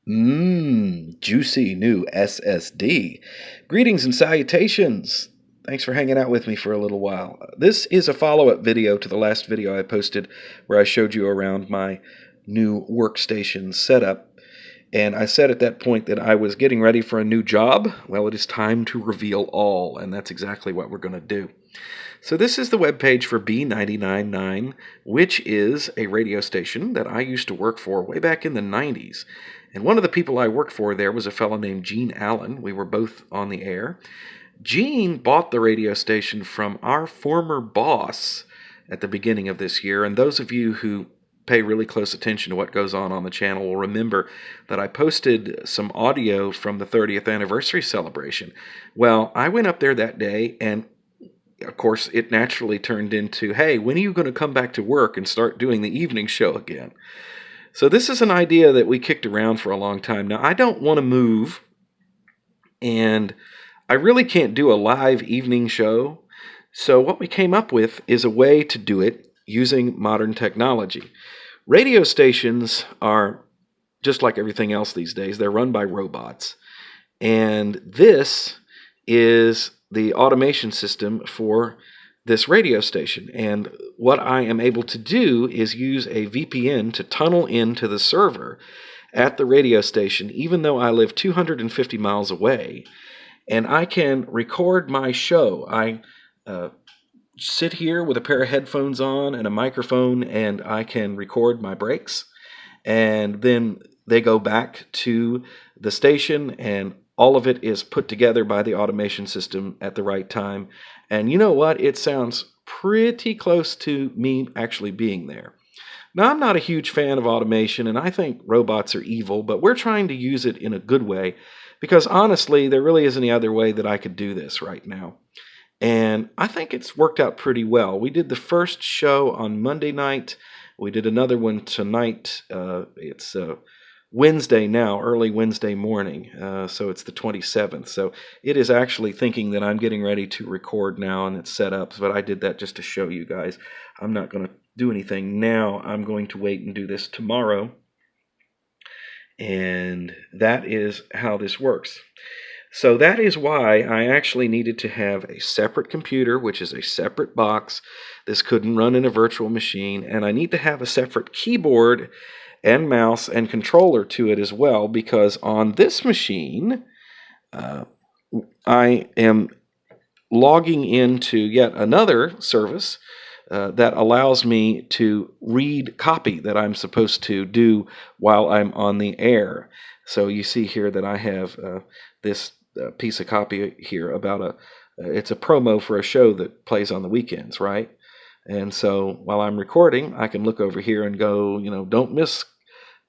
Juicy new SSD. Greetings and salutations. Thanks for hanging out with me for a little while. This is a follow-up video to the last video I posted where I showed you around my new workstation setup. And I said at that point that I was getting ready for a new job. Well, it is time to reveal all, and that's exactly what we're going to do. So this is the webpage for B99.9, which is a radio station that I used to work for way back in the 90s. And one of the people I worked for there was a fellow named Gene Allen. We were both on the air. Gene bought the radio station from our former boss at the beginning of this year, and those of you who pay really close attention to what goes on the channel will remember that I posted some audio from the 30th anniversary celebration. Well, I went up there that day, and of course it naturally turned into, hey, when are you going to come back to work and start doing the evening show again? So this is an idea that we kicked around for a long time. Now, I don't want to move, and I really can't do a live evening show. So what we came up with is a way to do it using modern technology. Radio stations are just like everything else these days. They're run by robots. And this is the automation system for this radio station. And what I am able to do is use a VPN to tunnel into the server at the radio station, even though I live 250 miles away. And I can record my show. I sit here with a pair of headphones on and a microphone, and I can record my breaks. And then they go back to the station, and all of it is put together by the automation system at the right time. And you know what? It sounds pretty close to me actually being there. Now, I'm not a huge fan of automation, and I think robots are evil, but we're trying to use it in a good way because honestly, there really isn't any other way that I could do this right now. And I think it's worked out pretty well. We did the first show on Monday night. We did another one tonight. It's Wednesday now, early Wednesday morning, so it's the 27th. So it is actually thinking that I'm getting ready to record now, and it's set up, but I did that just to show you guys. I'm not going to do anything now. I'm going to wait and do this tomorrow, and that is how this works. So that is why I actually needed to have a separate computer, which is a separate box. This couldn't run in a virtual machine, and I need to have a separate keyboard and mouse and controller to it as well, because on this machine, I am logging into yet another service that allows me to read copy that I'm supposed to do while I'm on the air. So you see here that I have this piece of copy here about it's a promo for a show that plays on the weekends, right? And so while I'm recording, I can look over here and go, don't miss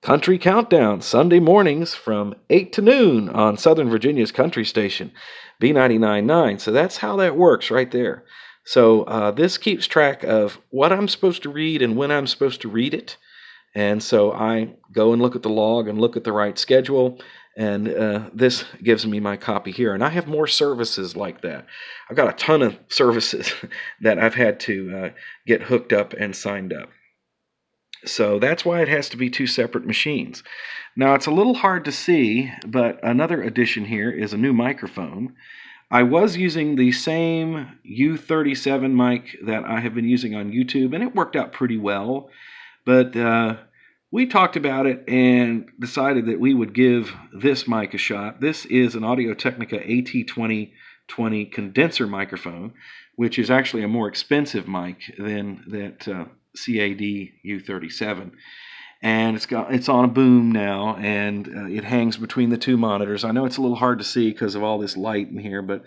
Country Countdown, Sunday mornings from 8 to noon on Southern Virginia's country station, B99.9. So that's how that works right there. So this keeps track of what I'm supposed to read and when I'm supposed to read it. And so I go and look at the log and look at the right schedule. And this gives me my copy here. And I have more services like that. I've got a ton of services that I've had to get hooked up and signed up. So that's why it has to be two separate machines. Now, it's a little hard to see, but another addition here is a new microphone. I was using the same U37 mic that I have been using on YouTube, and it worked out pretty well. But we talked about it and decided that we would give this mic a shot. This is an Audio Technica AT2020 condenser microphone, which is actually a more expensive mic than that CAD U37. And it's on a boom now, and it hangs between the two monitors. I know it's a little hard to see because of all this light in here, but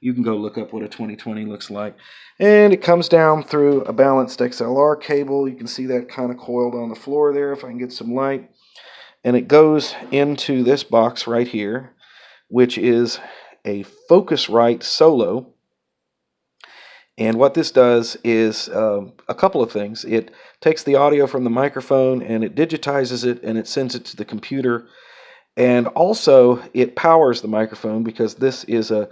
you can go look up what a 2020 looks like. And it comes down through a balanced XLR cable. You can see that kind of coiled on the floor there if I can get some light. And it goes into this box right here, which is a Focusrite Solo. And what this does is a couple of things. It takes the audio from the microphone and it digitizes it and it sends it to the computer. And also it powers the microphone because this is a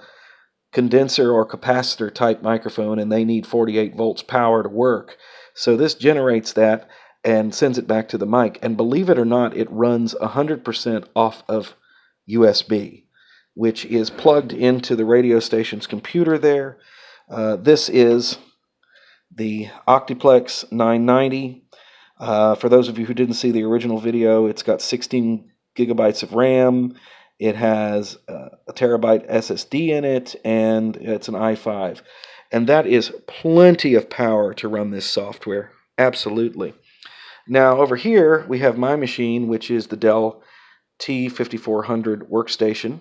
condenser or capacitor type microphone and they need 48 volts power to work. So this generates that. and sends it back to the mic. And believe it or not, it runs 100% off of USB, which is plugged into the radio station's computer there. This is the Octiplex 990. For those of you who didn't see the original video, it's got 16 gigabytes of RAM. It has a terabyte SSD in it, and it's an i5. And that is plenty of power to run this software. Absolutely. Now, over here, we have my machine, which is the Dell T 5400 workstation.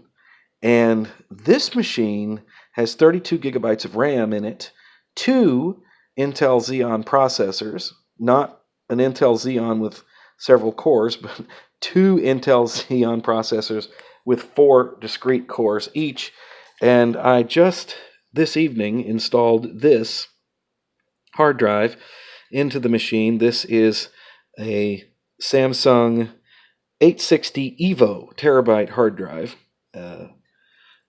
And this machine has 32 gigabytes of RAM in it, 2 Intel Xeon processors, not an Intel Xeon with several cores, but 2 Intel Xeon processors with 4 discrete cores each. And I just this evening installed this hard drive into the machine. This is a Samsung 860 EVO terabyte hard drive,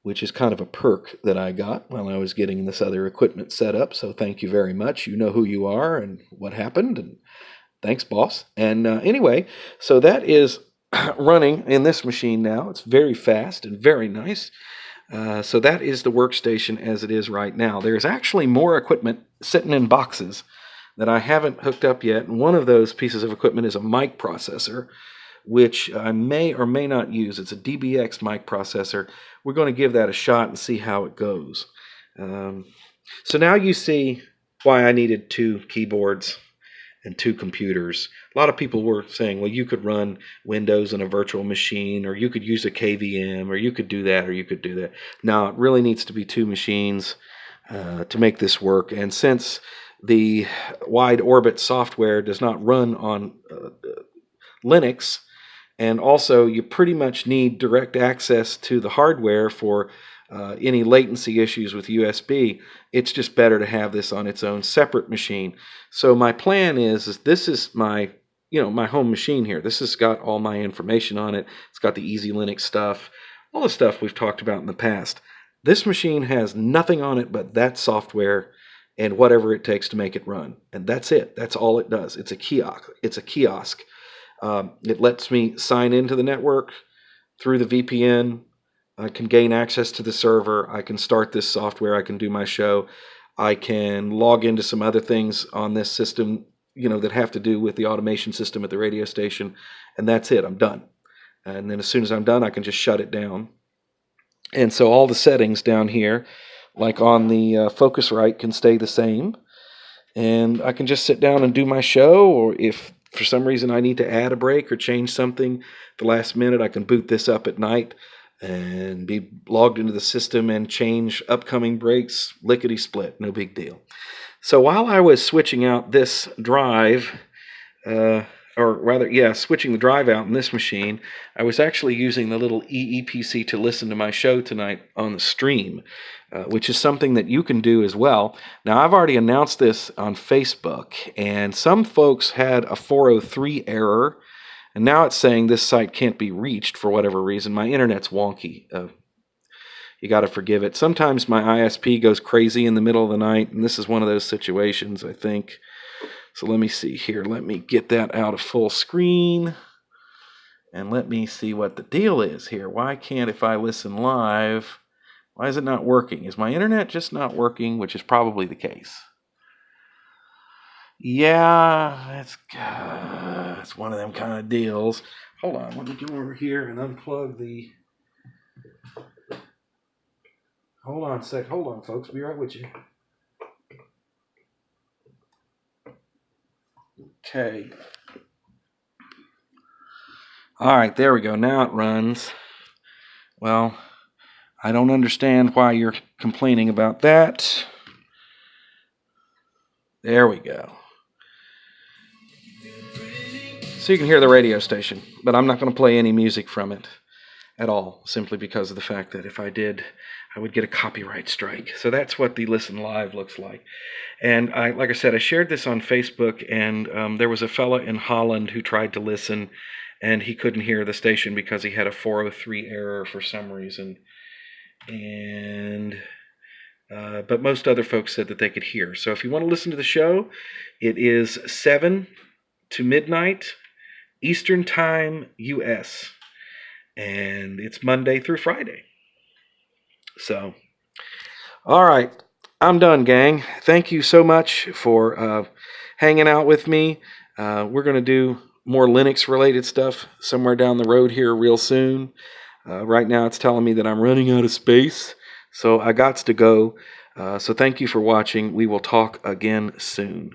which is kind of a perk that I got while I was getting this other equipment set up. So thank you very much. You know who you are and what happened, and thanks, boss. And anyway, so that is running in this machine now. It's very fast and very nice. So that is the workstation as it is right now. There's actually more equipment sitting in boxes that I haven't hooked up yet. And one of those pieces of equipment is a mic processor, which I may or may not use. It's a DBX mic processor. We're going to give that a shot and see how it goes. So now you see why I needed 2 keyboards and 2 computers. A lot of people were saying, well, you could run Windows in a virtual machine, or you could use a KVM, or you could do that, or you could do that. Now, it really needs to be 2 machines to make this work. And since the wide orbit software does not run on Linux, and also you pretty much need direct access to the hardware for any latency issues with USB, it's just better to have this on its own separate machine. So my plan is this is my my home machine here. This has got all my information on it. It's got the Easy Linux stuff, all the stuff we've talked about in the past. This machine has nothing on it but that software and whatever it takes to make it run. And that's it. That's all it does. It's a kiosk. It lets me sign into the network through the VPN. I can gain access to the server. I can start this software. I can do my show. I can log into some other things on this system, that have to do with the automation system at the radio station. And that's it. I'm done. And then as soon as I'm done, I can just shut it down. And so all the settings down here, like on the Focusrite, can stay the same. And I can just sit down and do my show, or if for some reason I need to add a break or change something at the last minute, I can boot this up at night and be logged into the system and change upcoming breaks, lickety-split, no big deal. So while I was switching out this drive, switching the drive out in this machine, I was actually using the little EEPC to listen to my show tonight on the stream, which is something that you can do as well. Now, I've already announced this on Facebook, and some folks had a 403 error, and now it's saying this site can't be reached for whatever reason. My internet's wonky. You got to forgive it. Sometimes my ISP goes crazy in the middle of the night, and this is one of those situations, I think. So let me see here. Let me get that out of full screen, and let me see what the deal is here. Why can't, if I listen live, why is it not working? Is my internet just not working, which is probably the case? Yeah, it's one of them kind of deals. Hold on, let me go over here and unplug the... Hold on a sec. Hold on, folks. Be right with you. Okay. All right, there we go. Now it runs. Well, I don't understand why you're complaining about that. There we go. So you can hear the radio station, but I'm not going to play any music from it at all, simply because of the fact that if I did, I would get a copyright strike. So that's what the Listen Live looks like. And like I said, I shared this on Facebook, and there was a fella in Holland who tried to listen, and he couldn't hear the station because he had a 403 error for some reason. But most other folks said that they could hear. So if you want to listen to the show, it is 7 to midnight Eastern Time, US. And it's Monday through Friday. So, all right. I'm done, gang. Thank you so much for hanging out with me. We're going to do more Linux-related stuff somewhere down the road here real soon. Right now it's telling me that I'm running out of space, so I gots to go. So thank you for watching. We will talk again soon.